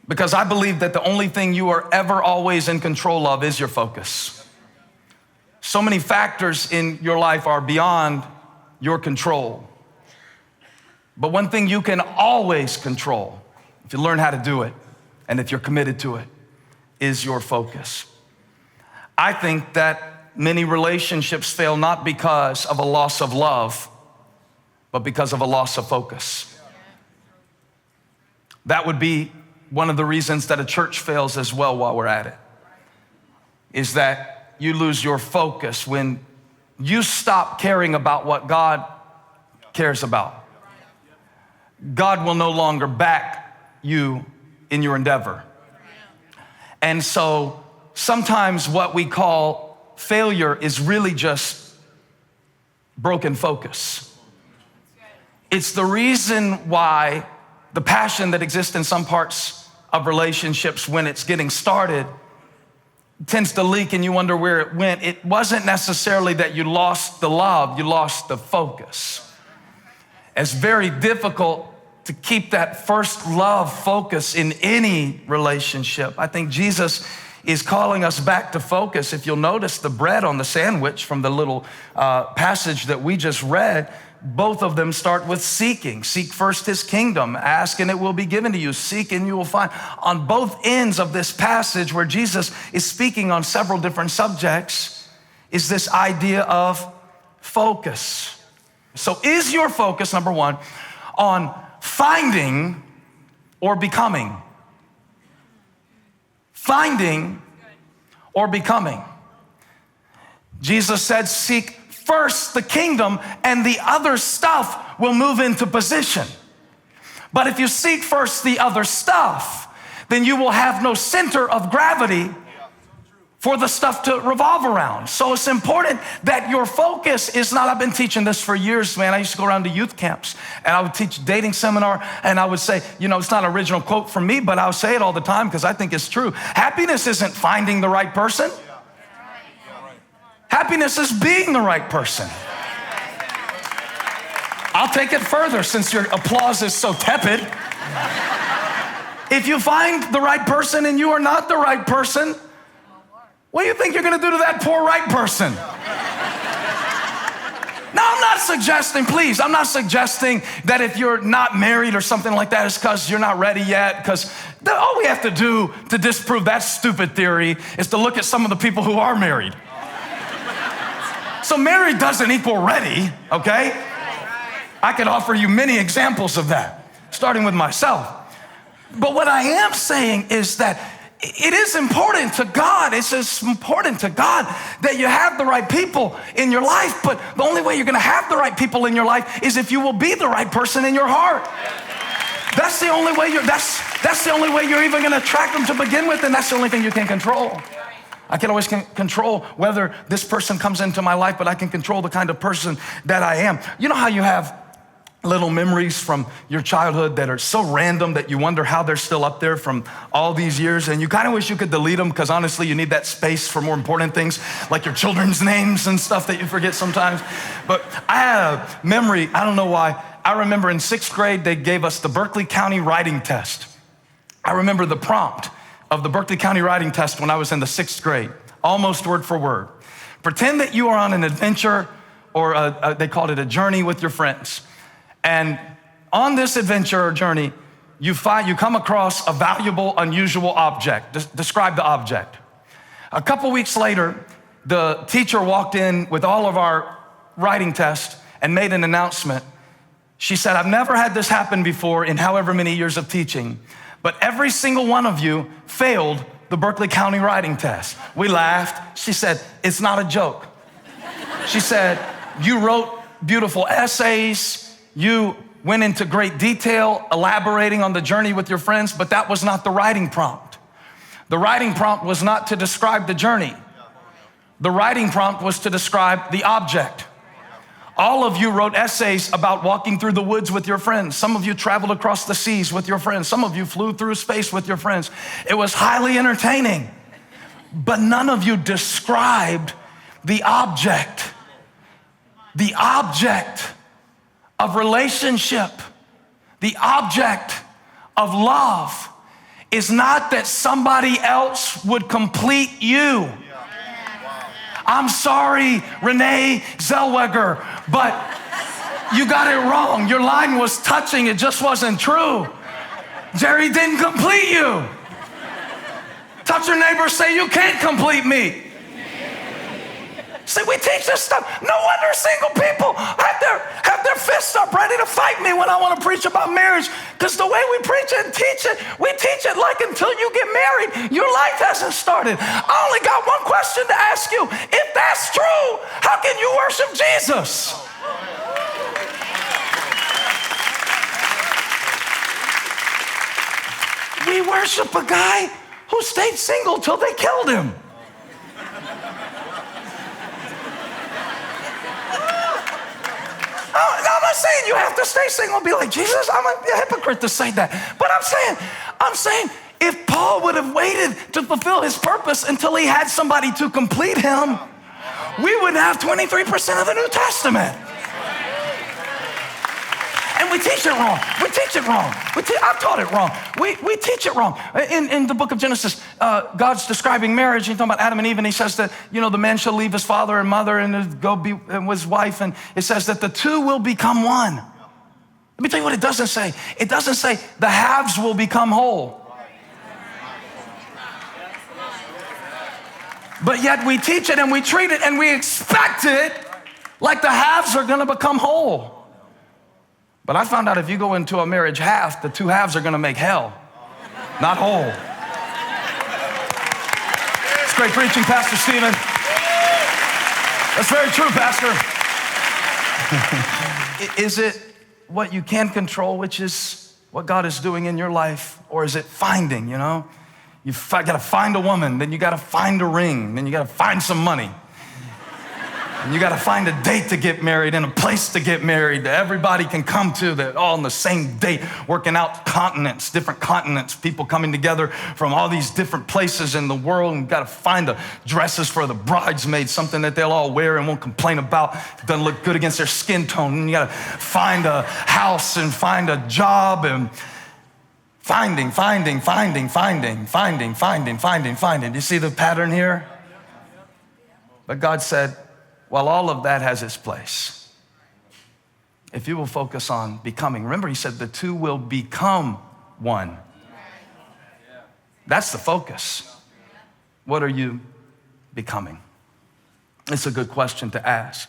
Because I believe that the only thing you are ever always in control of is your focus. So many factors in your life are beyond your control. But one thing you can always control, if you learn how to do it, and if you're committed to it, is your focus. I think that many relationships fail not because of a loss of love, but because of a loss of focus. That would be one of the reasons that a church fails as well while we're at it, is that you lose your focus when you stop caring about what God cares about. God will no longer back you in your endeavor. And so sometimes what we call failure is really just broken focus. It's the reason why the passion that exists in some parts of relationships when it's getting started tends to leak and you wonder where it went. It wasn't necessarily that you lost the love, you lost the focus. It's very difficult to keep that first love focus in any relationship. I think Jesus is calling us back to focus. If you'll notice the bread on the sandwich from the little passage that we just read, both of them start with seeking. Seek first his kingdom. Ask and it will be given to you. Seek and you will find. On both ends of this passage where Jesus is speaking on several different subjects is this idea of focus. So is your focus, number one, on finding or becoming? Finding or becoming. Jesus said, seek first the kingdom and the other stuff will move into position. But if you seek first the other stuff, then you will have no center of gravity for the stuff to revolve around. So it's important that your focus is not, I've been teaching this for years, man. I used to go around to youth camps and I would teach dating seminar and I would say, it's not an original quote from me, but I'll say it all the time because I think it's true. Happiness isn't finding the right person. Happiness is being the right person. I'll take it further since your applause is so tepid. If you find the right person and you are not the right person, what do you think you're gonna do to that poor right person? Now, I'm not suggesting that if you're not married or something like that, it's because you're not ready yet, because all we have to do to disprove that stupid theory is to look at some of the people who are married. So married doesn't equal ready, okay? I could offer you many examples of that, starting with myself. But what I am saying is that it is important to God. It's as important to God that you have the right people in your life, but the only way you're gonna have the right people in your life is if you will be the right person in your heart. That's the only way that's the only way you're even gonna attract them to begin with, and that's the only thing you can control. I can always control whether this person comes into my life, but I can control the kind of person that I am. You know how you have little memories from your childhood that are so random that you wonder how they're still up there from all these years, and you kind of wish you could delete them because honestly you need that space for more important things like your children's names and stuff that you forget sometimes. But I had a memory, I don't know why. I remember in 6th grade they gave us the Berkeley County writing test. I remember the prompt of the Berkeley County writing test when I was in the 6th grade, almost word for word. Pretend that you are on an adventure, or they called it a journey with your friends. And on this adventure or journey, you come across a valuable, unusual object. Describe the object. A couple weeks later, the teacher walked in with all of our writing tests and made an announcement. She said, I've never had this happen before in however many years of teaching, but every single one of you failed the Berkeley County writing test. We laughed. She said, it's not a joke. She said, you wrote beautiful essays. You went into great detail, elaborating on the journey with your friends, but that was not the writing prompt. The writing prompt was not to describe the journey. The writing prompt was to describe the object. All of you wrote essays about walking through the woods with your friends. Some of you traveled across the seas with your friends. Some of you flew through space with your friends. It was highly entertaining, but none of you described the object of relationship, the object of love. is not that somebody else would complete you. I'm sorry, Renee Zellweger, but you got it wrong. Your line was touching, it just wasn't true. Jerry didn't complete you. Touch your neighbor, say, you can't complete me. See, we teach this stuff. No wonder single people have their fists up ready to fight me when I want to preach about marriage, because the way we preach it and teach it, we teach it like until you get married, your life hasn't started. I only got one question to ask you. If that's true, how can you worship Jesus? We worship a guy who stayed single till they killed him. I'm not saying you have to stay single and be like, Jesus, I'm a hypocrite to say that. But I'm saying if Paul would have waited to fulfill his purpose until he had somebody to complete him, we would have 23% of the New Testament. And we teach it wrong. We teach it wrong. I've taught it wrong. We teach it wrong. In the book of Genesis, God's describing marriage. He's talking about Adam and Eve, and he says that, the man shall leave his father and mother and go be with his wife, and it says that the two will become one. Let me tell you what it doesn't say. It doesn't say the halves will become whole. But yet we teach it and we treat it and we expect it like the halves are going to become whole. But I found out if you go into a marriage half, the two halves are going to make hell, not whole. It's great preaching, Pastor Stephen. That's very true, Pastor. Is it what you can control, which is what God is doing in your life, or is it finding, You got to find a woman, then you got to find a ring, then you got to find some money. And you got to find a date to get married and a place to get married that everybody can come to, that all on the same date, working out continents, different continents, people coming together from all these different places in the world. And you got to find the dresses for the bridesmaids, something that they'll all wear and won't complain about. It doesn't look good against their skin tone. And you got to find a house and find a job and finding. Do you see the pattern here? But God said, while all of that has its place, if you will focus on becoming, remember he said the two will become one. That's the focus. What are you becoming? It's a good question to ask.